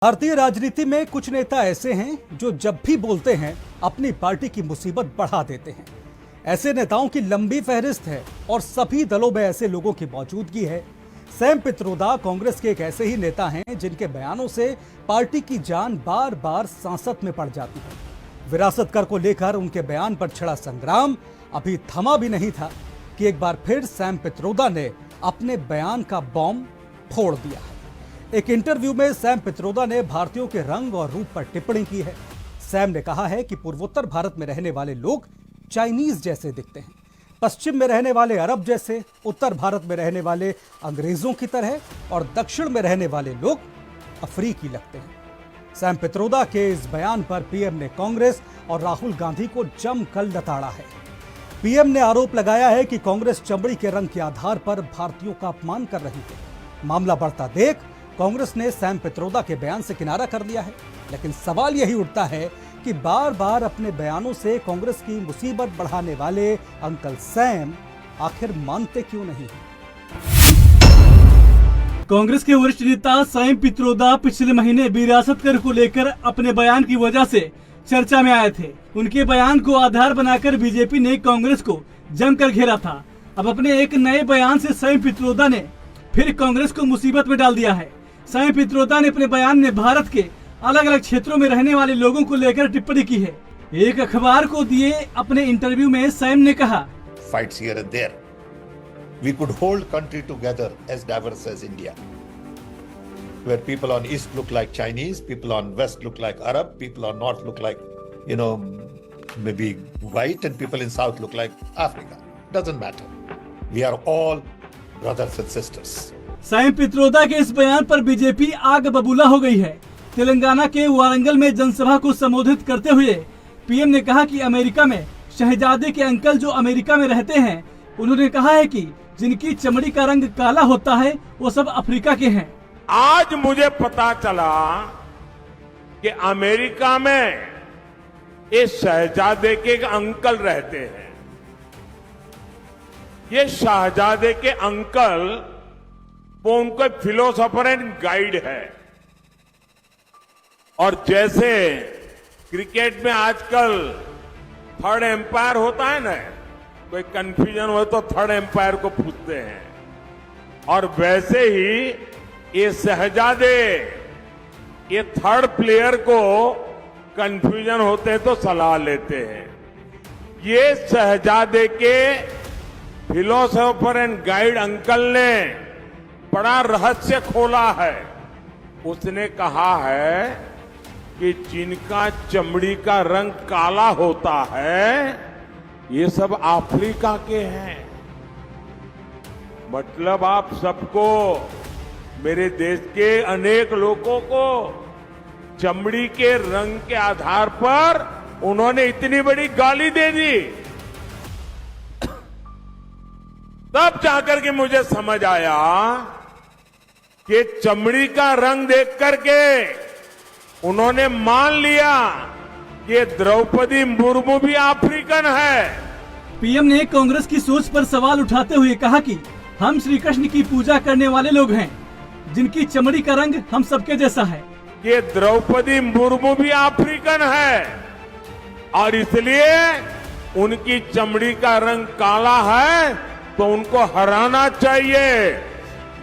भारतीय राजनीति में कुछ नेता ऐसे हैं जो जब भी बोलते हैं अपनी पार्टी की मुसीबत बढ़ा देते हैं। ऐसे नेताओं की लंबी फहरिस्त है और सभी दलों में ऐसे लोगों की मौजूदगी है। सैम पित्रोदा कांग्रेस के एक ऐसे ही नेता हैं जिनके बयानों से पार्टी की जान बार बार सांसत में पड़ जाती है। विरासत कर को लेकर उनके बयान पर छिड़ा संग्राम अभी थमा भी नहीं था कि एक बार फिर सैम पित्रोदा ने अपने बयान का बॉम्ब फोड़ दिया है। एक इंटरव्यू में सैम पित्रोदा ने भारतीयों के रंग और रूप पर टिप्पणी की है। सैम ने कहा है कि पूर्वोत्तर भारत में रहने वाले लोग चाइनीज जैसे दिखते हैं, पश्चिम में रहने वाले अरब जैसे, उत्तर भारत में रहने वाले अंग्रेजों की तरह और दक्षिण में रहने वाले लोग अफ्रीकी लगते हैं। सैम पित्रोदा के इस बयान पर पीएम ने कांग्रेस और राहुल गांधी को जमकर लताड़ा है। पीएम ने आरोप लगाया है कि कांग्रेस चमड़ी के रंग के आधार पर भारतीयों का अपमान कर रही है। मामला बढ़ता देख कांग्रेस ने सैम पित्रोदा के बयान से किनारा कर लिया है, लेकिन सवाल यही उठता है कि बार बार अपने बयानों से कांग्रेस की मुसीबत बढ़ाने वाले अंकल सैम आखिर मानते क्यों नहीं हैं? कांग्रेस के वरिष्ठ नेता सैम पित्रोदा पिछले महीने विरासत कर को लेकर अपने बयान की वजह से चर्चा में आए थे। उनके बयान को आधार बनाकर बीजेपी ने कांग्रेस को जमकर घेरा था। अब अपने एक नए बयान से सैम पित्रोदा ने फिर कांग्रेस को मुसीबत में डाल दिया है। सैम पित्रोदा ने अपने बयान में भारत के अलग अलग क्षेत्रों में रहने वाले लोगों को लेकर टिप्पणी की है। एक अखबार को दिए अपने इंटरव्यू में सैम ने कहा, Fights here and there. We could hold country together as diverse as India, where people on east look like Chinese, people on west look like Arab, people on north look like, maybe white, and people in south look like Africa. Doesn't matter. We are all brothers and sisters. Sam Pitroda के इस बयान पर BJP आग बबूला हो गई है। तेलंगाना के वारंगल में जनसभा को संबोधित करते हुए पीएम ने कहा कि अमेरिका में शहजादे के अंकल जो अमेरिका में रहते हैं, उन्होंने कहा है कि जिनकी चमड़ी का रंग काला होता है वो सब अफ्रीका के हैं। आज मुझे पता चला कि अमेरिका में ये शहजादे के अंकल रहते हैं। ये शहजादे के अंकल वो उनका फिलोसोफर एंड गाइड है। और जैसे क्रिकेट में आजकल थर्ड एम्पायर होता है ना, कोई कंफ्यूजन हो तो थर्ड एम्पायर को पूछते हैं, और वैसे ही ये शहजादे ये थर्ड प्लेयर को कंफ्यूजन होते हैं तो सलाह लेते हैं। ये शहजादे के फिलोसोफर एंड गाइड अंकल ने बड़ा रहस्य खोला है। उसने कहा है कि जिनका चमड़ी का रंग काला होता है ये सब अफ्रीका के हैं। मतलब आप सबको, मेरे देश के अनेक लोगों को चमड़ी के रंग के आधार पर उन्होंने इतनी बड़ी गाली दे दी। तब जाकर के मुझे समझ आया कि चमड़ी का रंग देख करके उन्होंने मान लिया कि द्रौपदी मुर्मू भी अफ्रीकन है। पीएम ने कांग्रेस की सोच पर सवाल उठाते हुए कहा कि हम श्री कृष्ण की पूजा करने वाले लोग हैं, जिनकी चमड़ी का रंग हम सबके जैसा है। ये द्रौपदी मुर्मू भी अफ्रीकन है और इसलिए उनकी चमड़ी का रंग काला है तो उनको हराना चाहिए।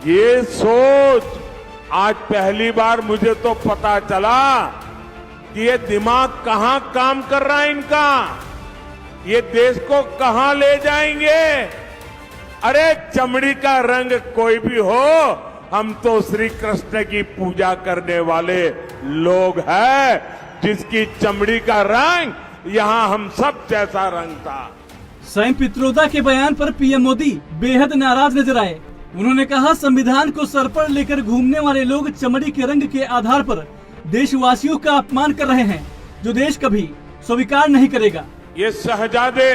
ये सोच आज पहली बार मुझे तो पता चला कि ये दिमाग कहां काम कर रहा है इनका, ये देश को कहां ले जाएंगे। अरे चमड़ी का रंग कोई भी हो, हम तो श्री कृष्ण की पूजा करने वाले लोग हैं, जिसकी चमड़ी का रंग यहां हम सब जैसा रंग था। सैम पित्रोदा के बयान पर पीएम मोदी बेहद नाराज नजर आए। उन्होंने कहा, संविधान को सर पर लेकर घूमने वाले लोग चमड़ी के रंग के आधार पर देशवासियों का अपमान कर रहे हैं, जो देश कभी स्वीकार नहीं करेगा। ये शहजादे,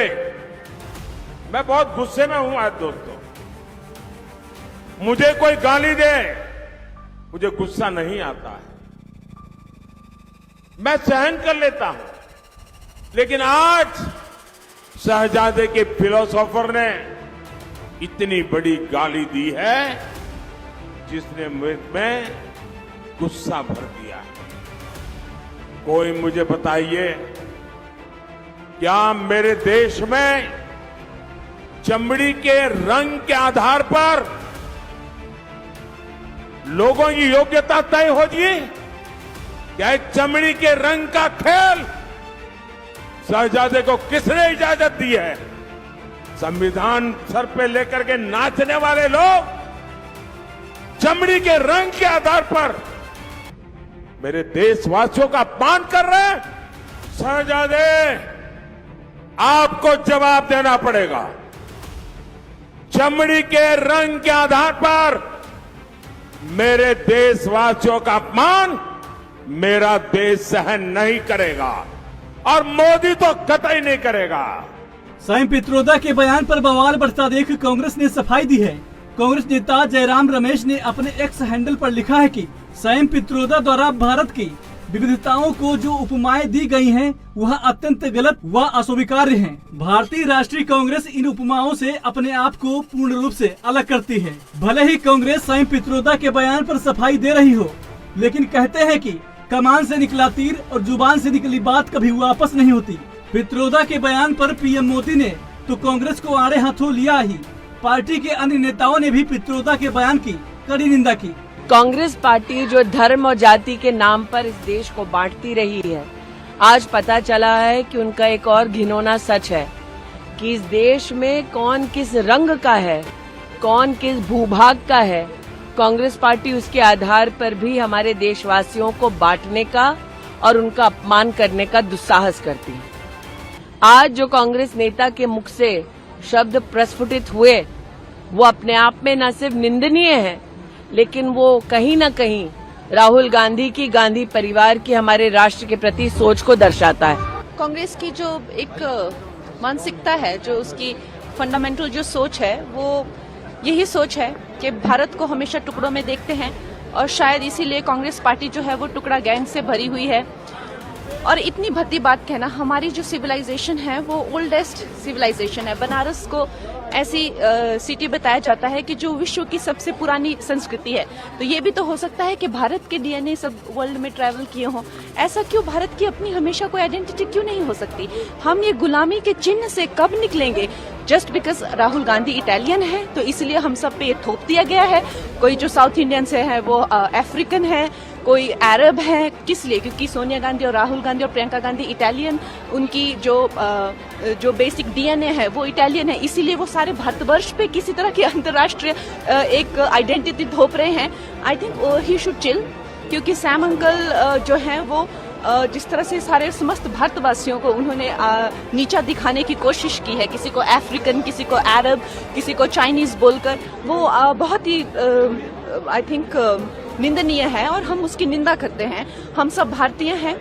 मैं बहुत गुस्से में हूं आज दोस्तों। मुझे कोई गाली दे, मुझे गुस्सा नहीं आता है, मैं सहन कर लेता हूं। लेकिन आज शहजादे के फिलोसोफर ने इतनी बड़ी गाली दी है जिसने मुझ में गुस्सा भर दिया है। कोई मुझे बताइए, क्या मेरे देश में चमड़ी के रंग के आधार पर लोगों की योग्यता तय होगी? क्या चमड़ी के रंग का खेल शहजादे को किसने इजाजत दी है? संविधान सर पे लेकर के नाचने वाले लोग चमड़ी के रंग के आधार पर मेरे देशवासियों का अपमान कर रहे हैं। शहजादे, आपको जवाब देना पड़ेगा। चमड़ी के रंग के आधार पर मेरे देशवासियों का अपमान मेरा देश सहन नहीं करेगा और मोदी तो कतई नहीं करेगा। साईं पित्रोदा के बयान पर बवाल बढ़ता देख कांग्रेस ने सफाई दी है। कांग्रेस नेता जयराम रमेश ने अपने एक्स हैंडल पर लिखा है कि साईं पित्रोदा द्वारा भारत की विविधताओं को जो उपमाएं दी गई हैं, वह अत्यंत गलत व अस्वीकार्य हैं। भारतीय राष्ट्रीय कांग्रेस इन उपमाओं से अपने आप को पूर्ण रूप से अलग करती है। भले ही कांग्रेस साईं पित्रोदा के बयान पर सफाई दे रही हो, लेकिन कहते हैं कि कमान से निकला तीर और जुबान से निकली बात कभी वापस नहीं होती। पित्रोदा के बयान पर पीएम मोदी ने तो कांग्रेस को आड़े हाथों लिया ही, पार्टी के अन्य नेताओं ने भी पित्रोदा के बयान की कड़ी निंदा की। कांग्रेस पार्टी जो धर्म और जाति के नाम पर इस देश को बांटती रही है, आज पता चला है कि उनका एक और घिनौना सच है कि इस देश में कौन किस रंग का है, कौन किस भूभाग का है। कांग्रेस पार्टी उसके आधार पर भी हमारे देशवासियों को बांटने का और उनका अपमान करने का दुस्साहस करती है। आज जो कांग्रेस नेता के मुख से शब्द प्रस्फुटित हुए, वो अपने आप में न सिर्फ निंदनीय है, लेकिन वो कहीं न कहीं राहुल गांधी की, गांधी परिवार की, हमारे राष्ट्र के प्रति सोच को दर्शाता है। कांग्रेस की जो एक मानसिकता है, जो उसकी फंडामेंटल जो सोच है, वो यही सोच है कि भारत को हमेशा टुकड़ों में देखते हैं और शायद इसीलिए कांग्रेस पार्टी जो है वो टुकड़ा गैंग से भरी हुई है। और इतनी भद्दी बात कहना, हमारी जो सिविलाइजेशन है वो ओल्डेस्ट सिविलाइजेशन है। बनारस को ऐसी सिटी बताया जाता है कि जो विश्व की सबसे पुरानी संस्कृति है। तो ये भी तो हो सकता है कि भारत के डीएनए सब वर्ल्ड में ट्रैवल किए हों। ऐसा क्यों, भारत की अपनी हमेशा कोई आइडेंटिटी क्यों नहीं हो सकती? हम ये गुलामी के चिन्ह से कब निकलेंगे? Just because Rahul Gandhi Italian है तो इसलिए हम सब पे थोप दिया गया है। कोई जो साउथ इंडियन से है वो अफ्रीकन है, कोई अरब है। किस लिए? क्योंकि सोनिया गांधी और राहुल गांधी और प्रियंका गांधी इटालियन, उनकी जो बेसिक डीएनए है वो इटालियन है, इसीलिए वो सारे भारतवर्ष पे किसी तरह की अंतर्राष्ट्रीय एक आइडेंटिटी थोप रहे हैं। I think he should chill, क्योंकि सैम अंकल जो हैं वो जिस तरह से सारे समस्त भारतवासियों को उन्होंने नीचा दिखाने की कोशिश की है, किसी को अफ्रीकन, किसी को अरब, किसी को चाइनीज बोलकर, वो बहुत ही आई थिंक निंदनीय है और हम उसकी निंदा करते हैं। हम सब भारतीय हैं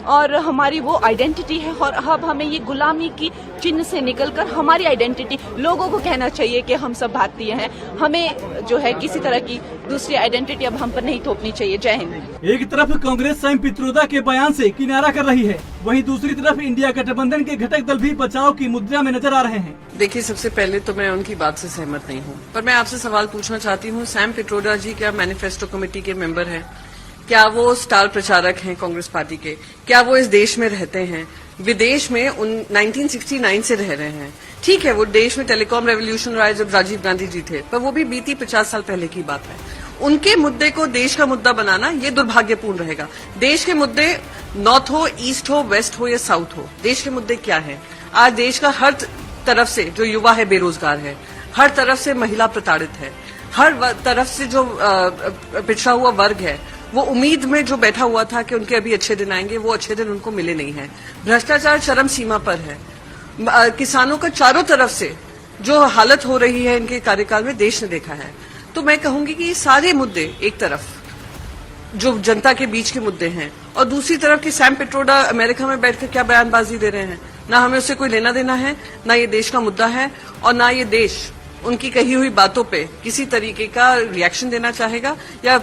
और हमारी वो आइडेंटिटी है और अब हमें ये गुलामी की चिन्ह से निकलकर हमारी आइडेंटिटी, लोगों को कहना चाहिए कि हम सब भारतीय हैं। हमें जो है किसी तरह की दूसरी आइडेंटिटी अब हम पर नहीं थोपनी चाहिए। जय हिंद। एक तरफ कांग्रेस साईं पित्रोदा के बयान से किनारा कर रही है, वहीं दूसरी तरफ इंडिया गठबंधन के घटक दल भी बचाव की मुद्रा में नजर आ रहे हैं। देखिए, सबसे पहले तो मैं उनकी बात से सहमत नहीं हूँ, पर मैं आपसे सवाल पूछना चाहती हूँ, सैम पित्रोदा जी क्या मैनिफेस्टो कमेटी के मेंबर हैं? क्या वो स्टार प्रचारक हैं कांग्रेस पार्टी के? क्या वो इस देश में रहते हैं? विदेश में 1969 से रह रहे हैं। ठीक है, वो देश में टेलीकॉम रेवोल्यूशन रहा जब राजीव गांधी जी थे, पर वो भी बीती 50 साल पहले की बात है। उनके मुद्दे को देश का मुद्दा बनाना ये दुर्भाग्यपूर्ण रहेगा। देश के मुद्दे नॉर्थ हो, ईस्ट हो, वेस्ट हो या साउथ हो, देश के मुद्दे क्या है? आज देश का हर तरफ से जो युवा है बेरोजगार है, हर तरफ से महिला प्रताड़ित है, हर तरफ से जो पिछड़ा हुआ वर्ग है वो उम्मीद में जो बैठा हुआ था कि उनके अभी अच्छे दिन आएंगे, वो अच्छे दिन उनको मिले नहीं है। भ्रष्टाचार चरम सीमा पर है। किसानों का चारों तरफ से जो हालत हो रही है इनके कार्यकाल में देश ने देखा है। तो मैं कहूंगी कि ये सारे मुद्दे एक तरफ जो जनता के बीच के मुद्दे हैं और दूसरी तरफ कि सैम पित्रोदा अमेरिका में बैठकर क्या बयानबाजी दे रहे हैं। ना हमें उससे कोई लेना देना है, ना ये देश का मुद्दा है और ना ये देश उनकी कही हुई बातों पे किसी तरीके का रिएक्शन देना चाहेगा या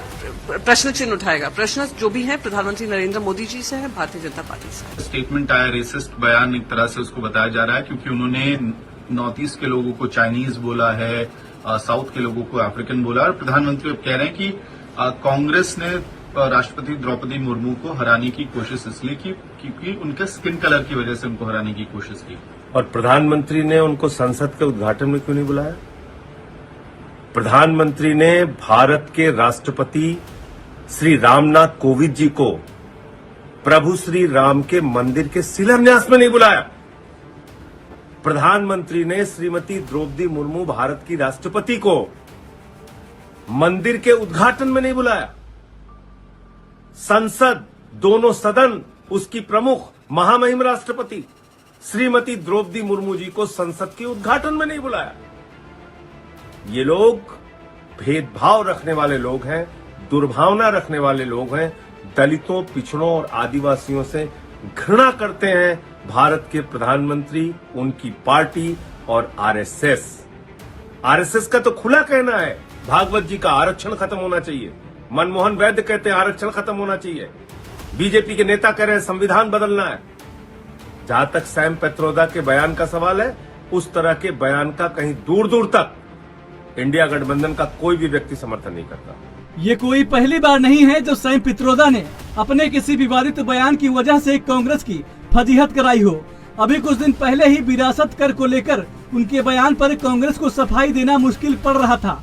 प्रश्न चिन्ह उठाएगा। प्रश्न जो भी है प्रधानमंत्री नरेंद्र मोदी जी से है, भारतीय जनता पार्टी से। स्टेटमेंट आया, रेसिस्ट बयान एक तरह से उसको बताया जा रहा है क्योंकि उन्होंने नॉर्थ ईस्ट के लोगों को चाइनीज बोला है, साउथ के लोगों को अफ्रीकन बोला और प्रधानमंत्री अब कह रहे हैं कि कांग्रेस ने राष्ट्रपति द्रौपदी मुर्मू को हराने की कोशिश इसलिए की क्योंकि उनके स्किन कलर की वजह से उनको हराने की कोशिश की। और प्रधानमंत्री ने उनको संसद के उद्घाटन में क्यों नहीं बुलाया? प्रधानमंत्री ने भारत के राष्ट्रपति श्री रामनाथ कोविंद जी को प्रभु श्री राम के मंदिर के शिलान्यास में नहीं बुलाया। प्रधानमंत्री ने श्रीमती द्रौपदी मुर्मू भारत की राष्ट्रपति को मंदिर के उद्घाटन में नहीं बुलाया। संसद, दोनों सदन, उसकी प्रमुख महामहिम राष्ट्रपति श्रीमती द्रौपदी मुर्मू जी को संसद के उद्घाटन में नहीं बुलाया। ये लोग भेदभाव रखने वाले लोग हैं, दुर्भावना रखने वाले लोग हैं, दलितों, पिछड़ों और आदिवासियों से घृणा करते हैं भारत के प्रधानमंत्री, उनकी पार्टी और आरएसएस। आरएसएस का तो खुला कहना है भागवत जी का आरक्षण खत्म होना चाहिए। मनमोहन वैद्य कहते हैं आरक्षण खत्म होना चाहिए। बीजेपी के नेता कह रहे हैं संविधान बदलना है। जहां तक सैम पित्रोदा के बयान का सवाल है, उस तरह के बयान का कहीं दूर दूर तक इंडिया गठबंधन का कोई भी व्यक्ति समर्थन नहीं करता। ये कोई पहली बार नहीं है जो सैम पित्रोदा ने अपने किसी विवादित बयान की वजह से कांग्रेस की फजीहत कराई हो। अभी कुछ दिन पहले ही विरासत कर को लेकर उनके बयान पर कांग्रेस को सफाई देना मुश्किल पड़ रहा था।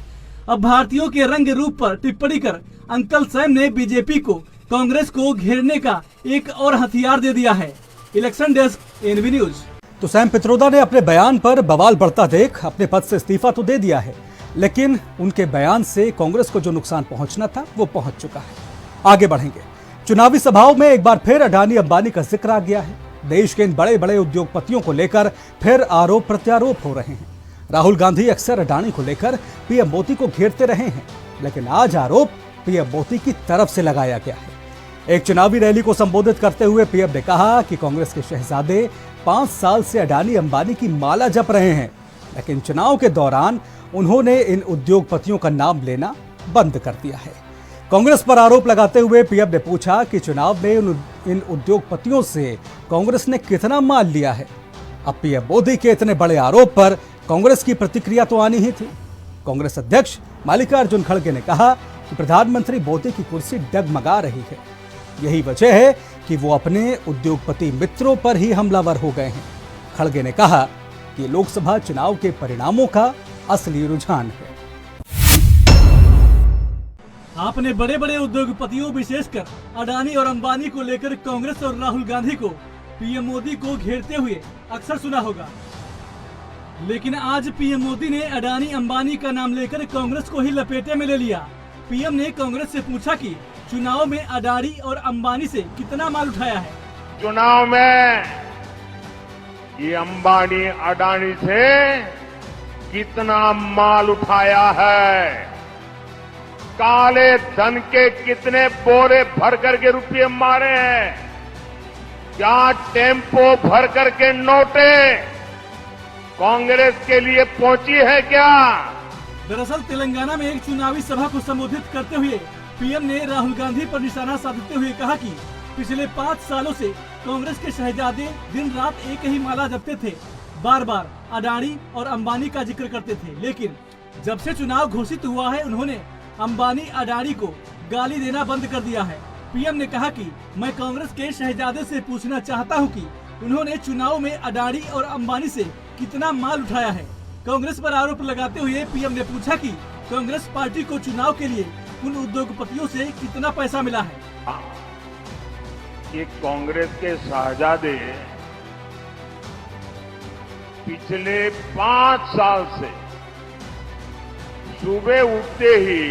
अब भारतीयों के रंग रूप पर टिप्पणी कर अंकल सैम ने बीजेपी को कांग्रेस को घेरने का एक और हथियार दे दिया है। Election desk, NV news. तो सैम पित्रोदा ने अपने बयान पर बवाल बढ़ता देख अपने पद से इस्तीफा तो दे दिया है, लेकिन उनके बयान से कांग्रेस को जो नुकसान पहुंचना था वो पहुंच चुका है। आगे बढ़ेंगे। चुनावी सभाओं में एक बार फिर अडानी अंबानी का जिक्र आ गया है। देश के इन बड़े बड़े उद्योगपतियों को लेकर फिर आरोप प्रत्यारोप हो रहे हैं। राहुल गांधी अक्सर अडानी को लेकर पीएम मोदी को घेरते रहे हैं, लेकिन आज आरोप पीएम मोदी की तरफ से लगाया गया है। एक चुनावी रैली को संबोधित करते हुए पीएम ने कहा कि कांग्रेस के शहजादे 5 साल से अडानी अंबानी की माला जप रहे हैं, लेकिन चुनाव के दौरान उन्होंने इन उद्योगपतियों का नाम लेना बंद कर दिया है। कांग्रेस पर आरोप लगाते हुए पीएम ने पूछा कि चुनाव में इन उद्योगपतियों से कांग्रेस ने कितना माल लिया है। अब पीएम मोदी के इतने बड़े आरोप पर कांग्रेस की प्रतिक्रिया तो आनी ही थी। कांग्रेस अध्यक्ष मल्लिकार्जुन खड़गे ने कहा कि प्रधानमंत्री मोदी की कुर्सी डगमगा रही है। यही वजह है कि वो अपने उद्योगपति मित्रों पर ही हमलावर हो गए हैं। खड़गे ने कहा कि लोकसभा चुनाव के परिणामों का असली रुझान है। आपने बड़े बड़े उद्योगपतियों विशेषकर अडानी और अंबानी को लेकर कांग्रेस और राहुल गांधी को पीएम मोदी को घेरते हुए अक्सर सुना होगा, लेकिन आज पीएम मोदी ने अडानी अंबानी का नाम लेकर कांग्रेस को ही लपेटे में ले लिया। पीएम ने कांग्रेस से पूछा कि चुनाव में अडानी और अंबानी से कितना माल उठाया है। चुनाव में ये अंबानी अडानी से कितना माल उठाया है, काले धन के कितने बोरे भर करके रुपये मारे हैं, क्या टेम्पो भर करके नोटे कांग्रेस के लिए पहुंची है क्या? दरअसल तेलंगाना में एक चुनावी सभा को संबोधित करते हुए पीएम ने राहुल गांधी पर निशाना साधते हुए कहा कि पिछले 5 सालों से कांग्रेस के शहजादे दिन रात एक ही माला जपते थे, बार बार अडानी और अंबानी का जिक्र करते थे, लेकिन जब से चुनाव घोषित हुआ है उन्होंने अंबानी अडानी को गाली देना बंद कर दिया है। पीएम ने कहा कि मैं कांग्रेस के शहजादे से पूछना चाहता हूं कि उन्होंने चुनाव में अडानी और अंबानी से कितना माल उठाया है। कांग्रेस पर आरोप लगाते हुए पीएम ने पूछा कि कांग्रेस पार्टी को चुनाव के लिए उन उद्योगपतियों से कितना पैसा मिला है। ये कांग्रेस के शहजादे पिछले 5 साल से सुबह उठते ही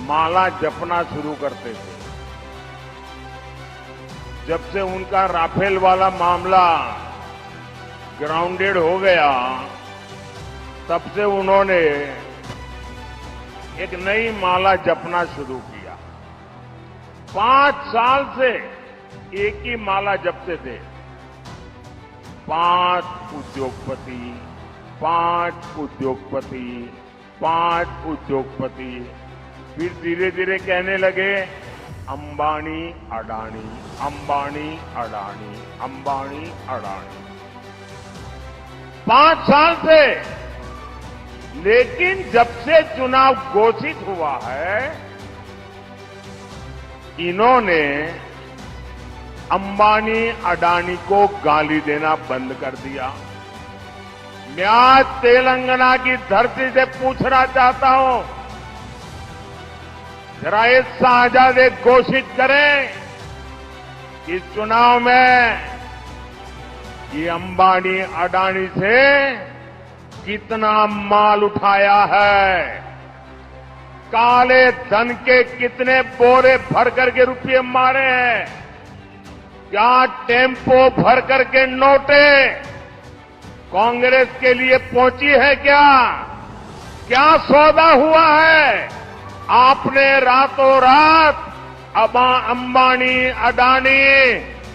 माला जपना शुरू करते थे। जब से उनका राफेल वाला मामला ग्राउंडेड हो गया, तब से उन्होंने एक नई माला जपना शुरू किया। 5 साल से एक ही माला जपते थे, 5 उद्योगपति, 5 उद्योगपति, 5 उद्योगपति। फिर धीरे धीरे कहने लगे अंबानी अडानी, अंबानी अडानी, अंबानी अडानी। 5 साल से। लेकिन जब से चुनाव घोषित हुआ है, इन्होंने अंबानी अडानी को गाली देना बंद कर दिया। मैं आज तेलंगाना की धरती से पूछना चाहता हूं, जरा ये शाहजादे घोषित करें कि चुनाव में ये अंबानी अडानी से कितना माल उठाया है, काले धन के कितने बोरे भर करके रुपये मारे हैं, क्या टेम्पो भर करके नोटे कांग्रेस के लिए पहुंची है, क्या सौदा हुआ है। आपने रातों रात अंबानी अडानी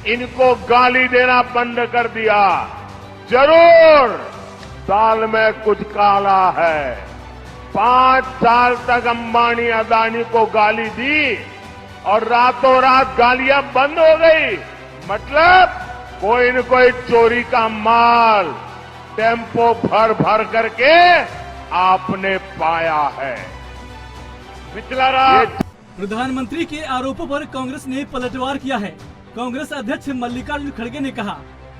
इनको गाली देना बंद कर दिया। जरूर दाल में कुछ काला है। 5 साल तक अंबानी अडानी को गाली दी और रातों रात गालियां बंद हो गई। मतलब कोई न कोई चोरी का माल टेम्पो भर भर करके आपने पाया है। पिछला रात प्रधानमंत्री के आरोपों पर कांग्रेस ने पलटवार किया है। कांग्रेस अध्यक्ष मल्लिकार्जुन खड़गे ने कहा,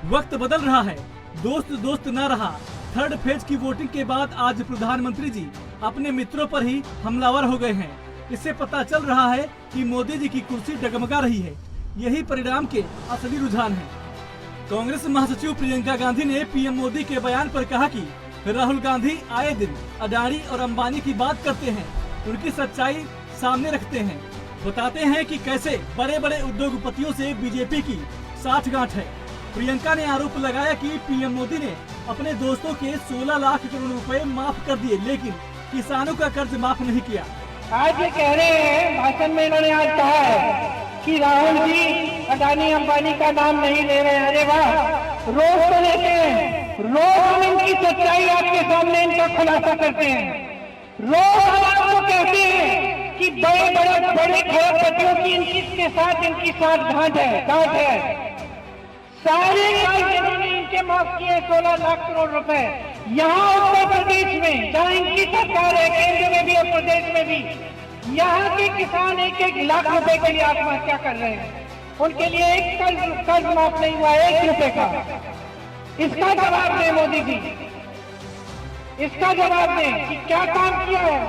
वक्त बदल रहा है, दोस्त दोस्त न रहा। थर्ड फेज की वोटिंग के बाद आज प्रधानमंत्री जी अपने मित्रों पर ही हमलावर हो गए हैं। इससे पता चल रहा है कि मोदी जी की कुर्सी डगमगा रही है। यही परिणाम के असली रुझान है। कांग्रेस महासचिव प्रियंका गांधी ने पीएम मोदी के बयान पर कहा कि राहुल गांधी आए दिन अडानी और अंबानी की बात करते हैं, उनकी सच्चाई सामने रखते हैं, बताते हैं कि कैसे बड़े बड़े उद्योगपतियों से बीजेपी की साठगांठ है। प्रियंका ने आरोप लगाया कि पीएम मोदी ने अपने दोस्तों के 16 लाख करोड़ रुपए माफ कर दिए, लेकिन किसानों का कर्ज माफ नहीं किया। आज ये कह रहे हैं, भाषण में इन्होंने आज कहा है कि राहुल जी अडानी अंबानी का नाम नहीं ले रहे हैं। अरे वाह, रोज तो लेते हैं, रोज हम इनकी सच्चाई आपके सामने इनका खुलासा करते हैं। रोज हम आपको कहते हैं कि बड़े खरबपतियों की इनके साथ गांठ है। सारे कर्ज इन्होंने इनके माफ किए 16 लाख करोड़ रुपए। यहाँ उत्तर प्रदेश में जहाँ इनकी सरकार है, केंद्र में भी और प्रदेश में भी, यहाँ के किसान 1-1 लाख रुपए के लिए आत्महत्या कर रहे हैं। उनके लिए एक कर्ज माफ नहीं हुआ 1 रुपए का। इसका जवाब दें मोदी जी, इसका जवाब दें कि क्या काम किया है।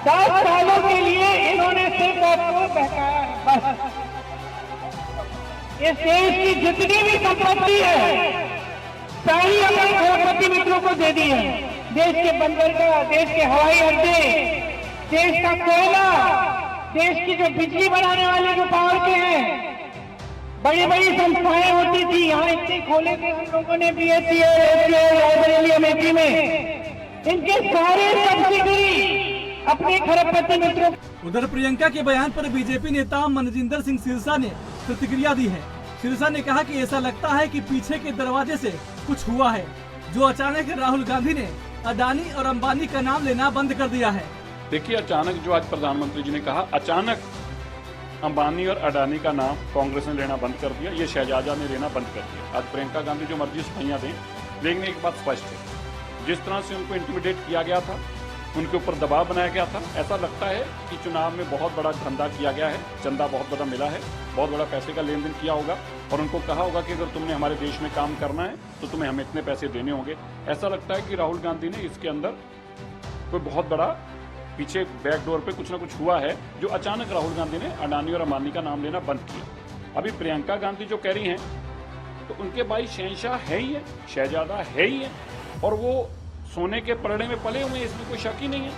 10 सालों के लिए इन्होंने सिर्फ आपको बहकाया है, बस। इस देश की जितनी भी संपत्ति है सारी अपने खरबपति मित्रों को दे दी है। देश के बंदरगाह, देश के हवाई अड्डे, देश का कोयला, देश की जो बिजली बनाने वाले जो पावर के हैं, बड़ी बड़ी संस्थाएं होती थी, यहाँ इतने खोले थे हम लोगों ने BHEL, रायबरेली, अमेठी में, इनके सारे सब्सिडी अपने खरबपति मित्रों। उधर प्रियंका के बयान पर बीजेपी नेता मनजिंदर सिंह सिरसा ने प्रतिक्रिया दी है। सिरसा ने कहा कि ऐसा लगता है कि पीछे के दरवाजे से कुछ हुआ है, जो अचानक राहुल गांधी ने अडानी और अंबानी का नाम लेना बंद कर दिया है। देखिए, अचानक जो आज प्रधानमंत्री जी ने कहा, अचानक अंबानी और अडानी का नाम कांग्रेस ने लेना बंद कर दिया, ये शहजादा ने लेना बंद कर दिया। आज प्रियंका गांधी जो मर्जी सुनाइयां दें, लेकिन एक बात स्पष्ट है, जिस तरह से उनको इंटिमिडेट किया गया था, उनके ऊपर दबाव बनाया गया था, ऐसा लगता है कि चुनाव में बहुत बड़ा धंधा किया गया है, चंदा बहुत बड़ा मिला है, बहुत बड़ा पैसे का लेन देन किया होगा और उनको कहा होगा कि अगर तुमने हमारे देश में काम करना है तो तुम्हें हमें इतने पैसे देने होंगे। ऐसा लगता है कि राहुल गांधी ने इसके अंदर कोई बहुत बड़ा पीछे बैकडोर पे कुछ ना कुछ हुआ है, जो अचानक राहुल गांधी ने अडानी और अंबानी का नाम लेना बंद किया। अभी प्रियंका गांधी जो कह रही हैं, तो उनके भाई शहंशाह है ही है, शहजादा है ही है, और वो सोने के पलड़े में पले हुए, इसमें कोई शक ही नहीं है।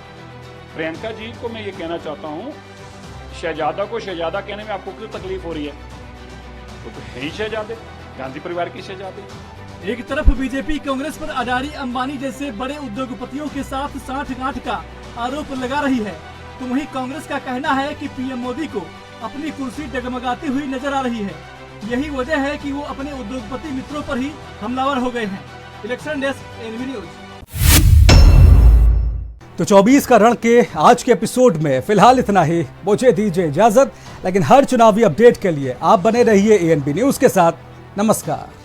प्रियंका जी को मैं ये कहना चाहता हूँ, शहजादा को शहजादा कहने में आपको क्यों तकलीफ हो रही है? वो तो है ही शहजादे, गांधी परिवार के शहजादे। एक तरफ बीजेपी कांग्रेस पर अडानी अंबानी जैसे बड़े उद्योगपतियों के साथ साठगांठ का आरोप लगा रही है, तो वहीं कांग्रेस का कहना है कि पीएम मोदी को अपनी कुर्सी डगमगाती हुई नजर आ रही है। यही वजह है कि वो अपने उद्योगपति मित्रों पर ही हमलावर हो गए हैं। Election desk, NV news. तो 24 का रण के आज के एपिसोड में फिलहाल इतना ही। मुझे दीजिए इजाजत, लेकिन हर चुनावी अपडेट के लिए आप बने रहिए ANB न्यूज के साथ। नमस्कार।